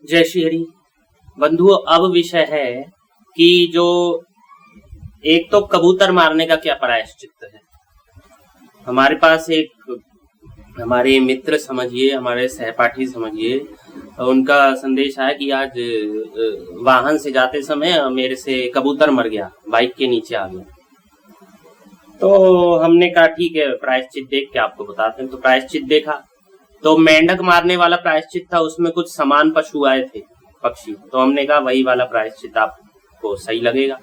जय श्री हरि। बंधुओं, अब विषय है कि जो एक तो कबूतर मारने का क्या प्रायश्चित है। हमारे पास एक हमारे मित्र समझिए, हमारे सहपाठी समझिए, उनका संदेश आया कि आज वाहन से जाते समय मेरे से कबूतर मर गया, बाइक के नीचे आ गया। तो हमने कहा ठीक है, प्रायश्चित देख के आपको बताते हैं। तो प्रायश्चित देखा तो मेंढक मारने वाला प्रायश्चित था, उसमें कुछ समान पशु आए थे, पक्षी। तो हमने कहा वही वाला प्रायश्चित आपको सही लगेगा।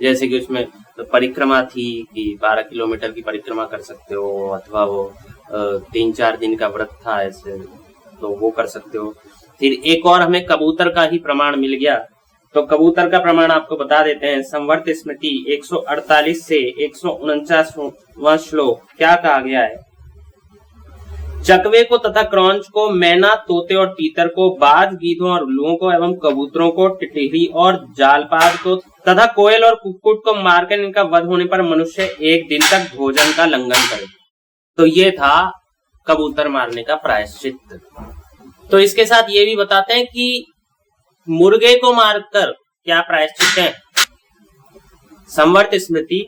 जैसे कि उसमें परिक्रमा थी कि 12 किलोमीटर की परिक्रमा कर सकते हो, अथवा वो 3-4 दिन का व्रत था ऐसे, तो वो कर सकते हो। फिर एक और हमें कबूतर का ही प्रमाण मिल गया। तो कबूतर का प्रमाण आपको बता देते हैं। संवर्त स्मृति 148 से 149वां श्लोक क्या कहा गया है। चकवे को तथा क्रौंच को, मैना, तोते और तीतर को, बाज, गीधों और उल्लुओं को एवं कबूतरों को, टिटहरी और जालपाद को तथा कोयल और कुक्कुट को मारकर इनका वध होने पर मनुष्य एक दिन तक भोजन का लंघन करे। तो ये था कबूतर मारने का प्रायश्चित। तो इसके साथ ये भी बताते हैं कि मुर्गे को मारकर क्या प्रायश्चित है। संवर्त स्मृति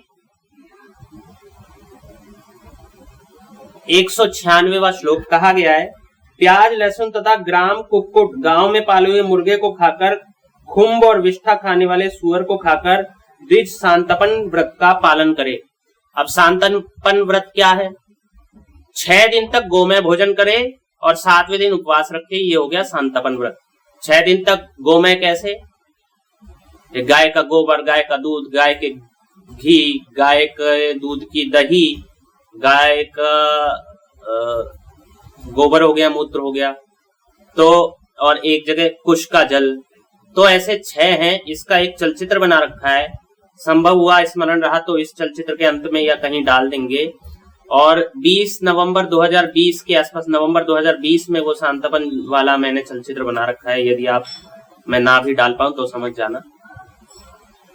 196वां श्लोक कहा गया है। प्याज, लहसुन तथा ग्राम कुक्कुट गांव में पाले हुए मुर्गे को खाकर, खुम्ब और विष्ठा खाने वाले सुअर को खाकर द्विज शांतपन व्रत का पालन करे। अब शांतपन व्रत क्या है। 6 दिन तक गोमय भोजन करे और 7वें दिन उपवास रखे। ये हो गया शांतपन व्रत। 6 दिन तक गोमय कैसे, गाय का गोबर, गाय का दूध, गाय के घी, गाय के दूध की दही, गाय का गोबर हो गया, मूत्र हो गया, तो और एक जगह कुश का जल। तो ऐसे 6 हैं। इसका एक चलचित्र बना रखा है, संभव हुआ स्मरण रहा तो इस चलचित्र के अंत में या कहीं डाल देंगे। और 20 नवंबर 2020 के आसपास, नवंबर 2020 में वो शांतपन वाला मैंने चलचित्र बना रखा है। यदि आप मैं ना भी डाल पाऊं तो समझ जाना।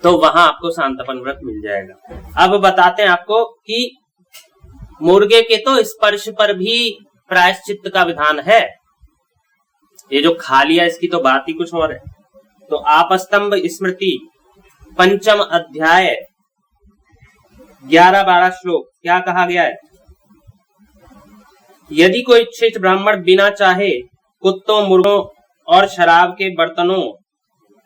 तो वहां आपको शांतपन व्रत मिल जाएगा। अब बताते हैं आपको कि मुर्गे के तो स्पर्श पर भी प्रायश्चित का विधान है। ये जो खा लिया इसकी तो बात ही कुछ और है। तो आपस्तंभ स्मृति 5म अध्याय 11-12 श्लोक क्या कहा गया है। यदि कोई शिष्ट ब्राह्मण बिना चाहे कुत्तों, मुर्गों और शराब के बर्तनों,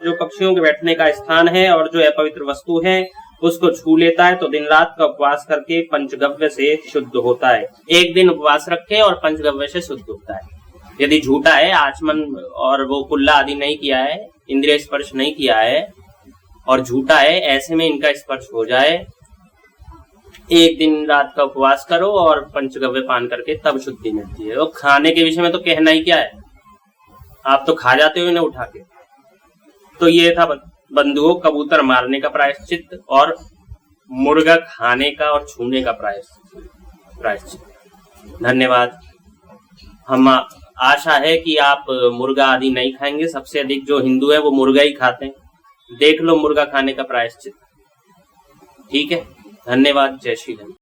जो पक्षियों के बैठने का स्थान है और जो अपवित्र वस्तु है, उसको छू लेता है तो दिन रात का उपवास करके पंचगव्य से शुद्ध होता है। एक दिन उपवास रखे और पंचगव्य से शुद्ध होता है। यदि झूठा है, आचमन और वो कुल्ला आदि नहीं किया है, इंद्रिय स्पर्श नहीं किया है और झूठा है, ऐसे में इनका स्पर्श हो जाए, एक दिन रात का उपवास करो और पंचगव्य पान करके तब शुद्धि मिलती है। और खाने के विषय में तो कहना ही क्या है, आप तो खा जाते हो इन्हें उठा के। तो ये था बंधुओं कबूतर मारने का प्रायश्चित और मुर्गा खाने का और छूने का प्रायश्चित। धन्यवाद। हम आशा है कि आप मुर्गा आदि नहीं खाएंगे। सबसे अधिक जो हिंदू है वो मुर्गा ही खाते हैं। देख लो मुर्गा खाने का प्रायश्चित। ठीक है, धन्यवाद। जय श्री राम।